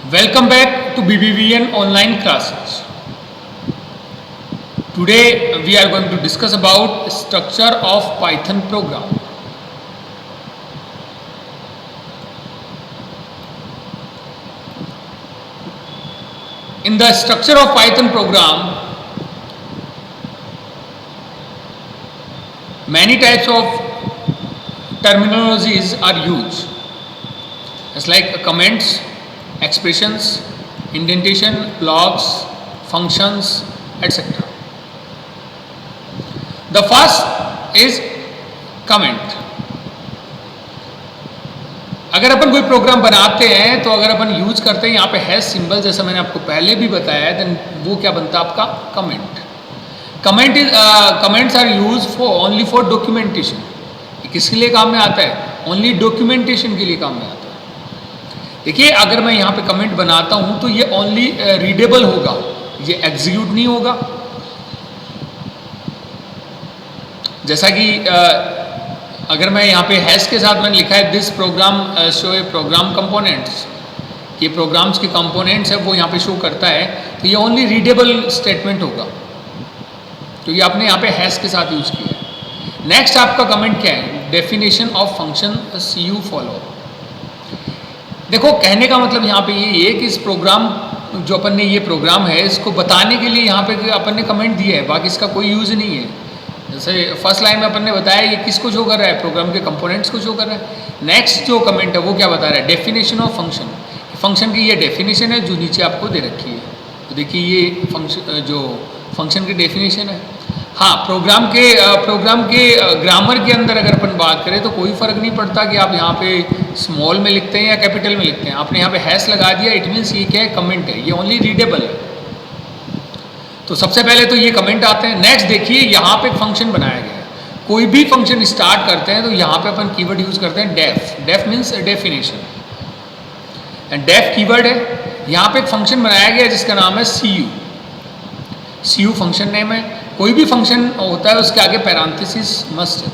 Welcome back to BBVN online classes. Today we are going to discuss about structure of Python program. In the structure of Python program, many types of terminologies are used. It's like comments, expressions, indentation, blocks, functions, etc. The first is comment. अगर अपन कोई programme बनाते हैं तो अगर अपन use करते हैं यहाँ पे हैश सिंबल, जैसा मैंने आपको पहले भी बताया, देन वो क्या बनता है आपका comment. Comments are use only for documentation. किसके लिए काम में आता है? ओनली डॉक्यूमेंटेशन के लिए काम में आता है. देखिए, अगर मैं यहाँ पे कमेंट बनाता हूँ तो ये ओनली रीडेबल होगा, ये एग्जीक्यूट नहीं होगा. जैसा कि अगर मैं यहाँ पे हैश के साथ मैंने लिखा है this program show a program components, ये प्रोग्राम्स के कंपोनेंट्स है वो यहाँ पे शो करता है, तो ये ओनली रीडेबल स्टेटमेंट होगा. तो ये आपने यहाँ पे हैश के साथ यूज किया है. नेक्स्ट आपका कमेंट क्या है? Definition of function see you follow. देखो, कहने का मतलब यहाँ पे ये है कि इस प्रोग्राम जो अपन ने ये प्रोग्राम है इसको बताने के लिए यहाँ पे अपन ने कमेंट दिया है, बाकी इसका कोई यूज नहीं है. जैसे फर्स्ट लाइन में अपन ने बताया ये किसको शो कर रहा है? प्रोग्राम के कंपोनेंट्स को शो कर रहा है. नेक्स्ट जो कमेंट है वो क्या बता रहा है? Definition of function. फंक्शन की ये डेफिनेशन है जो नीचे आपको दे रखी है. तो देखिए ये फंक्शन, जो फंक्शन की डेफिनेशन है. हाँ, प्रोग्राम के ग्रामर के अंदर अगर अपन बात करें तो कोई फ़र्क नहीं पड़ता कि आप यहाँ पे स्मॉल में लिखते हैं या कैपिटल में लिखते हैं. आपने यहाँ पे हैश लगा दिया, इट मीन्स ये क्या है? कमेंट है, ये ओनली रीडेबल है. तो सबसे पहले तो ये कमेंट आते हैं. नेक्स्ट देखिए, यहाँ पे एक फंक्शन बनाया गया है. कोई भी फंक्शन स्टार्ट करते हैं तो यहाँ पे अपन कीवर्ड यूज करते हैं def. Def means definition, and def keyword है. यहाँ पे एक फंक्शन बनाया गया है जिसका नाम है C U. C U function name है. कोई भी फंक्शन होता है उसके आगे पैरांथेसिस मस्ट है.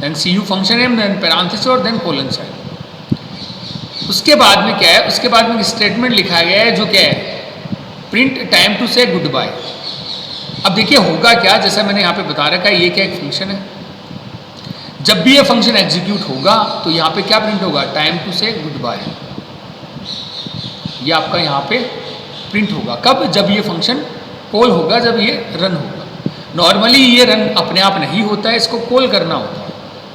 Then C U function name, then parenthesis और देन कोलन साइन. उसके बाद में क्या है? उसके बाद में स्टेटमेंट लिखा गया है जो क्या है? प्रिंट टाइम टू से गुड बाय. अब देखिए होगा क्या, जैसा मैंने यहाँ पे बता रखा है, ये क्या एक फंक्शन है. जब भी ये फंक्शन एग्जीक्यूट होगा तो यहाँ पे क्या प्रिंट होगा? टाइम टू से गुड बाय. ये आपका यहाँ पे प्रिंट होगा. कब? जब ये फंक्शन कॉल होगा, जब ये रन होगा. नॉर्मली ये रन अपने आप नहीं होता है, इसको कॉल करना होता है.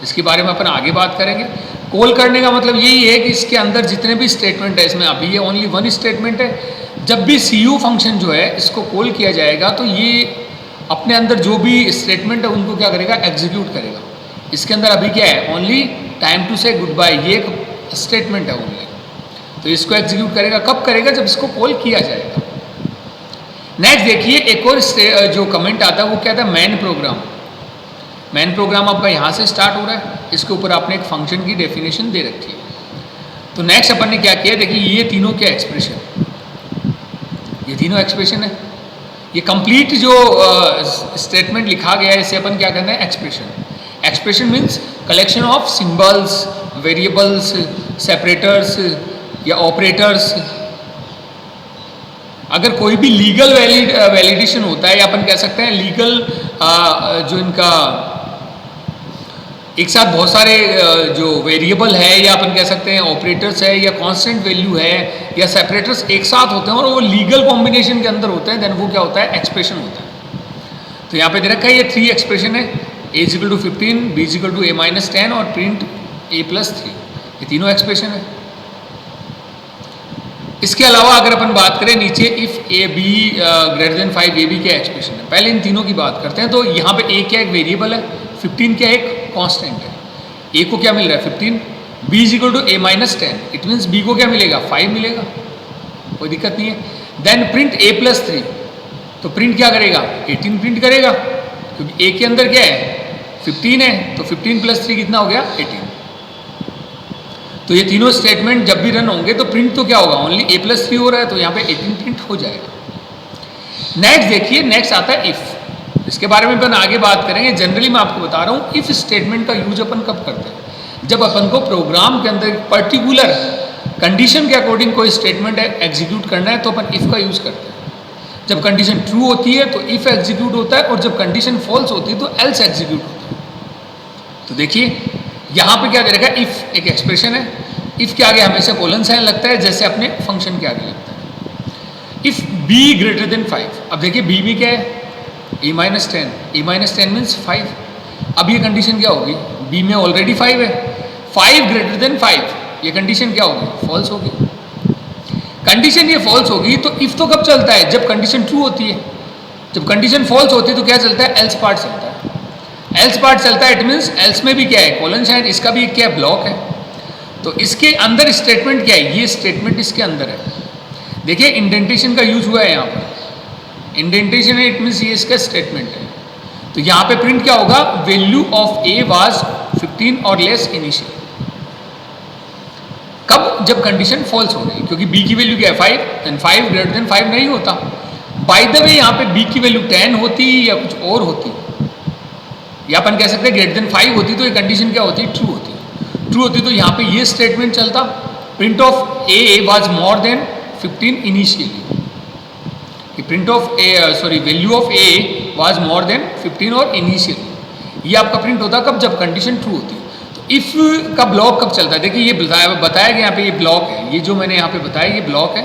इसके बारे में अपन आगे बात करेंगे. कॉल करने का मतलब यही है कि इसके अंदर जितने भी स्टेटमेंट है, इसमें अभी ये ओनली वन स्टेटमेंट है. जब भी सी यू फंक्शन जो है इसको कॉल किया जाएगा तो ये अपने अंदर जो भी स्टेटमेंट है उनको क्या करेगा? एग्जीक्यूट करेगा. इसके अंदर अभी क्या है? ओनली टाइम टू से गुड बाय, ये एक स्टेटमेंट है ओनली. तो इसको एग्जीक्यूट करेगा. कब करेगा? जब इसको कॉल किया जाएगा. नेक्स्ट देखिए, एक और जो कमेंट आता है वो क्या था? Main program. मैन प्रोग्राम आपका यहाँ से स्टार्ट हो रहा है. इसके ऊपर आपने एक फंक्शन की डेफिनेशन दे रखी है. तो नेक्स्ट अपन ने क्या किया? देखिए ये तीनों क्या एक्सप्रेशन, ये तीनों एक्सप्रेशन है. ये कंप्लीट जो स्टेटमेंट लिखा गया है इसे अपन क्या कहते हैं? Expression. Expression means collection of symbols, variables, separators या ऑपरेटर्स. अगर कोई भी लीगल वैलिडेशन होता है, या अपन कह सकते हैं लीगल जो इनका एक साथ बहुत सारे जो वेरिएबल है, या अपन कह सकते हैं ऑपरेटर्स है, या कांस्टेंट वैल्यू है, या सेपरेटर्स एक साथ होते हैं और वो लीगल कॉम्बिनेशन के अंदर होते हैं, देन वो क्या होता है? एक्सप्रेशन होता है. तो यहाँ पे दे रखा है ये 3 एक्सप्रेशन है. a equal to 15, b equal to a-10 और प्रिंट a+3. ये तीनों एक्सप्रेशन है. इसके अलावा अगर अपन बात करें नीचे, if A be greater than 5, ये भी क्या एक्सप्रेशन है. पहले इन तीनों की बात करते हैं. तो यहाँ पे ए क्या एक वेरिएबल है, 15 क्या एक कांस्टेंट है. ए को क्या मिल रहा है? 15. b equal to a-10, it means b को क्या मिलेगा? 5 मिलेगा. कोई दिक्कत नहीं है. Then print a+3. तो प्रिंट क्या करेगा? 18 प्रिंट करेगा, क्योंकि a के अंदर क्या है? 15 है. तो 15 + 3 कितना हो गया? 18. तो ये तीनों स्टेटमेंट जब भी रन होंगे तो प्रिंट तो क्या होगा? ओनली a+3 हो रहा है, तो यहाँ पे 18 प्रिंट हो जाएगा. नेक्स्ट देखिए, नेक्स्ट आता है इफ. इसके बारे में अपन आगे बात करेंगे. जनरली मैं आपको बता रहा हूँ इफ स्टेटमेंट का यूज अपन कब करते हैं? जब अपन को प्रोग्राम के अंदर पर्टिकुलर कंडीशन के अकॉर्डिंग कोई स्टेटमेंट एग्जीक्यूट करना है तो अपन इफ़ का यूज़ करते हैं। जब कंडीशन ट्रू होती है तो इफ़ एग्जीक्यूट होता है, और जब कंडीशन फॉल्स होती है तो एल्स एग्जीक्यूट होता है। तो देखिए यहाँ पे क्या दे रखा है, इफ़ एक एक्सप्रेशन है, इफ़ के आगे हमेशा कोलन साइन लगता है जैसे अपने फंक्शन के आगे लगता है। इफ़ बी ग्रेटर देन 5, अब देखिए बी में क्या है, a-10, a-10 मीन्स 5। अब ये कंडीशन क्या होगी, बी में ऑलरेडी 5 है, 5 ग्रेटर देन 5, ये कंडीशन क्या होगी, फॉल्स होगी। कंडीशन ये फॉल्स होगी तो इफ़ तो कब चलता है, जब कंडीशन ट्रू होती है। जब कंडीशन फॉल्स होती है तो क्या चलता है, एल्स पार्ट चलता है। एल्स पार्ट चलता है, इट मीन्स एल्स में भी क्या है, कोलन साइन, इसका भी एक क्या है, ब्लॉक है। तो इसके अंदर स्टेटमेंट क्या है, ये स्टेटमेंट इसके अंदर है। देखिए इंडेंटेशन का यूज हुआ है यहाँ पर, इंडेंटेशन है, इट मीन्स ये इसका स्टेटमेंट है। तो यहाँ पे प्रिंट क्या होगा, वैल्यू ऑफ ए वाज 15 और लेस इनिशियल। कब, जब कंडीशन फॉल्स हो गई, क्योंकि बी की वैल्यू क्या है 5, देन 5 ग्रेटर देन 5 नहीं होता। बाय द वे यहाँ पे बी की वैल्यू 10 होती या कुछ और होती, या अपन कह सकते हैं ग्रेटर देन 5 होती तो ये कंडीशन क्या होती, ट्रू होती। ट्रू होती तो यहाँ पे ये स्टेटमेंट चलता, print of A was more than 15 initially, print of A sorry value of A was more than 15 और इनिशियली, ये आपका प्रिंट होता कब, जब कंडीशन ट्रू होती। इफ़ का ब्लॉक कब चलता है, देखिए ये बताया गया यहाँ पे, ये ब्लॉक है, ये जो मैंने यहाँ पे बताया ये ब्लॉक है।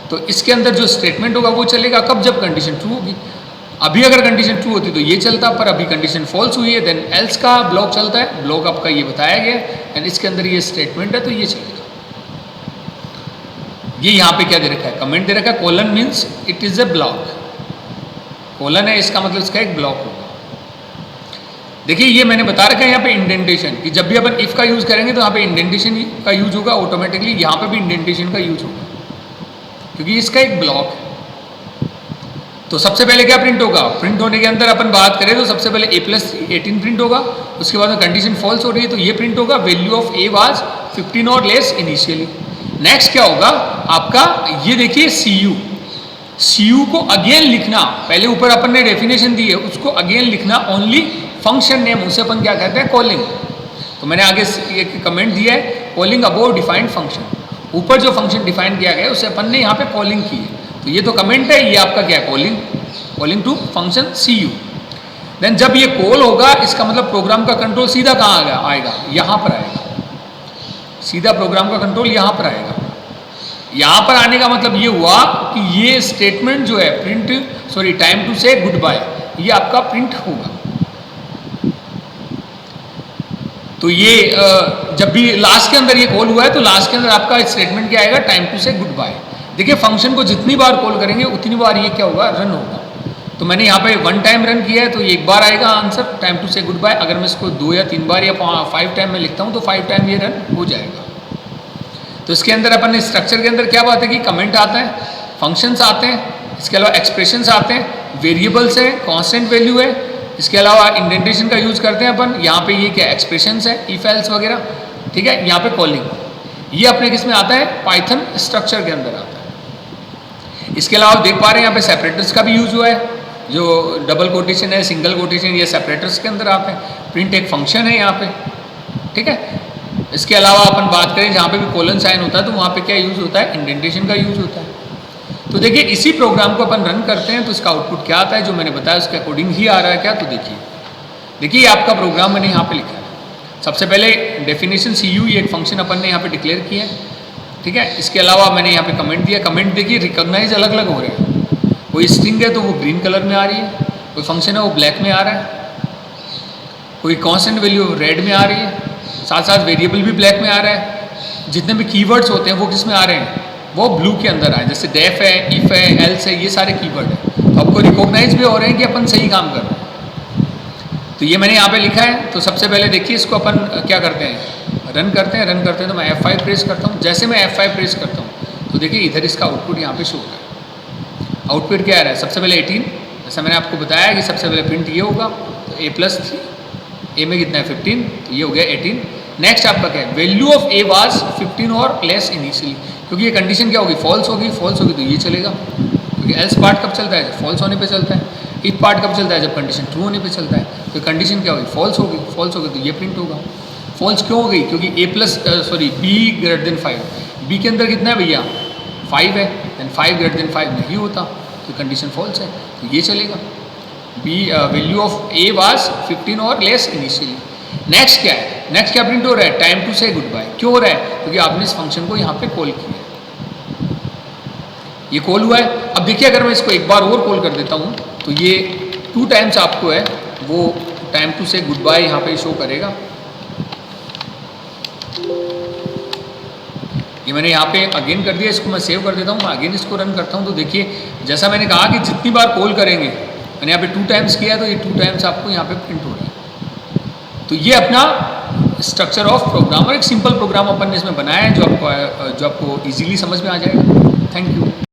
तो इसके अंदर जो स्टेटमेंट होगा वो चलेगा कब, जब कंडीशन ट्रू होगी। अभी अगर कंडीशन ट्रू होती तो ये चलता, पर अभी कंडीशन फॉल्स हुई है, देन एल्स का ब्लॉक चलता है। ब्लॉक आपका ये बताया गया एंड इसके अंदर ये स्टेटमेंट है तो ये चलेगा। ये यहाँ पे क्या दे रखा है, कमेंट दे रखा है, colon means it is a block. Colon है इसका मतलब इसका एक ब्लॉक होगा। देखिए ये मैंने बता रखा है यहाँ पे इंडेंटेशन, कि जब भी अपन इफ़ का यूज़ करेंगे तो यहाँ पे इंडेंटेशन का यूज होगा ऑटोमेटिकली, यहाँ पे भी इंडेंटेशन का यूज होगा क्योंकि इसका एक ब्लॉक है। तो सबसे पहले क्या प्रिंट होगा, प्रिंट होने के अंदर अपन बात करें तो सबसे पहले a+3 18 प्रिंट होगा। उसके बाद में कंडीशन फॉल्स हो रही है तो ये प्रिंट होगा, वैल्यू ऑफ ए वाज 15 और लेस इनिशियली। नेक्स्ट क्या होगा आपका, ये देखिए सी यू को अगेन लिखना, पहले ऊपर अपन ने डेफिनेशन दी है उसको अगेन लिखना, ओनली फंक्शन नेम, उसे अपन क्या कहते हैं, कॉलिंग। तो मैंने आगे एक कमेंट दिया है, कॉलिंग अबाउट डिफाइंड फंक्शन, ऊपर जो फंक्शन डिफाइन किया गया है उसे अपन ने यहाँ पे कॉलिंग की है। तो ये तो कमेंट है, ये आपका क्या है, calling to function see you. Then जब ये कॉल होगा इसका मतलब प्रोग्राम का कंट्रोल सीधा कहाँ आएगा, यहाँ पर आएगा, सीधा प्रोग्राम का कंट्रोल यहाँ पर आएगा। यहाँ पर आने का मतलब ये हुआ कि ये स्टेटमेंट जो है टाइम टू से गुड बाय, ये आपका प्रिंट होगा। तो ये जब भी लास्ट के अंदर ये कॉल हुआ है तो लास्ट के अंदर आपका स्टेटमेंट क्या आएगा, टाइम टू से गुड बाय। देखिए फंक्शन को जितनी बार कॉल करेंगे उतनी बार ये क्या होगा, रन होगा। तो मैंने यहाँ पे 1 टाइम रन किया है तो एक बार आएगा आंसर टाइम टू से गुड बाय। अगर मैं इसको 2 या 3 बार या 5 टाइम में लिखता हूँ तो 5 टाइम ये रन हो जाएगा। तो इसके अंदर अपन स्ट्रक्चर के अंदर क्या बात है कि कमेंट आता है, फंक्शंस आते हैं, इसके अलावा एक्सप्रेशंस आते हैं, वेरिएबल्स है, कांस्टेंट वैल्यू है, इसके अलावा इंडेंटेशन का यूज़ करते हैं अपन। यहाँ पे ये क्या एक्सप्रेशंस है, इफ एल्स वगैरह, ठीक है। यहाँ पे कॉलिंग, ये अपने किस में आता है, पाइथन स्ट्रक्चर के अंदर आता है। इसके अलावा देख पा रहे हैं यहाँ पे सेपरेटर्स का भी यूज़ हुआ है, जो डबल कोटेशन है, सिंगल कोटेशन, ये सेपरेटर्स के अंदर आते हैं। प्रिंट एक फंक्शन है यहाँ पे, ठीक है। इसके अलावा अपन बात करें जहाँ पे भी कोलन साइन होता है तो वहाँ पे क्या यूज़ होता है, इंडेंटेशन का यूज़ होता है। तो देखिए इसी प्रोग्राम को अपन रन करते हैं तो इसका आउटपुट क्या आता है, जो मैंने बताया उसके अकॉर्डिंग ही आ रहा है क्या। तो देखिए आपका प्रोग्राम मैंने यहाँ पे लिखा है। सबसे पहले डेफिनेशन सी यू, ये एक फंक्शन अपन ने यहाँ पे डिक्लेयर किया है, ठीक है। इसके अलावा मैंने यहाँ पे कमेंट दिया, कमेंट देखिए रिकॉग्नाइज अलग अलग हो रहे हैं। कोई स्ट्रिंग है तो वो ग्रीन कलर में आ रही है, कोई फंक्शन है वो ब्लैक में आ रहा है, कोई कॉन्स्टेंट वैल्यू रेड में आ रही है, साथ साथ वेरिएबल भी ब्लैक में आ रहा है। जितने भी कीवर्ड्स होते हैं वो किस में आ रहे हैं, वो ब्लू के अंदर आए, जैसे डेफ है, इफ है, एल्स है, ये सारे कीवर्ड है। तो आपको रिकॉग्नाइज भी हो रहे हैं कि अपन सही काम कर रहे हैं। तो ये मैंने यहाँ पे लिखा है। तो सबसे पहले देखिए इसको अपन क्या करते हैं, रन करते हैं। तो मैं F5 प्रेस करता हूँ। जैसे मैं F5 प्रेस करता हूँ तो देखिए इधर इसका आउटपुट यहाँ पे शो हो रहा है। आउटपुट क्या आ रहा है, सबसे पहले 18, जैसा मैंने आपको बताया कि सबसे पहले प्रिंट ये होगा। तो A+3, ए में कितना है 15, तो ये हो गया 18। नेक्स्ट आपका क्या है, वैल्यू ऑफ ए वाज 15 और लेस इनिशियली, क्योंकि ये कंडीशन क्या होगी, फॉल्स होगी तो ये चलेगा, क्योंकि एल्स पार्ट कब चलता है, जब फॉल्स होने पे चलता है। इफ पार्ट कब चलता है, जब कंडीशन ट्रू होने पे चलता है। तो कंडीशन क्या होगी, फॉल्स होगी तो ये प्रिंट होगा। फॉल्स क्यों हो गई, क्योंकि बी ग्रेटर देन 5, बी के अंदर कितना है भैया 5 है, देन 5 ग्रेटर देन 5 नहीं होता, तो कंडीशन फॉल्स है, तो ये चलेगा। B value of A was 15 और लेस इनिशियली। नेक्स्ट क्या है, नेक्स्ट क्या प्रिंट हो रहा है, टाइम टू से गुड बाय। क्यों हो रहा है, क्योंकि आपने इस फंक्शन को यहाँ पे कॉल किया है, ये कॉल हुआ है। अब देखिए अगर मैं इसको एक बार और कॉल कर देता हूँ तो ये 2 टाइम्स आपको है वो टाइम टू से गुड बाय यहाँ पे शो करेगा। ये मैंने यहाँ पे अगेन कर दिया, इसको मैं सेव कर देता हूँ, मैं अगेन इसको रन करता हूँ, तो देखिए जैसा मैंने कहा कि जितनी बार कॉल करेंगे, मैंने यहाँ पे 2 टाइम्स किया तो ये 2 टाइम्स आपको यहाँ पे प्रिंट हो रहा है। तो ये अपना स्ट्रक्चर ऑफ प्रोग्राम और एक सिंपल प्रोग्राम अपन ने इसमें बनाया है जो आपको इजीली समझ में आ जाएगा। Thank you.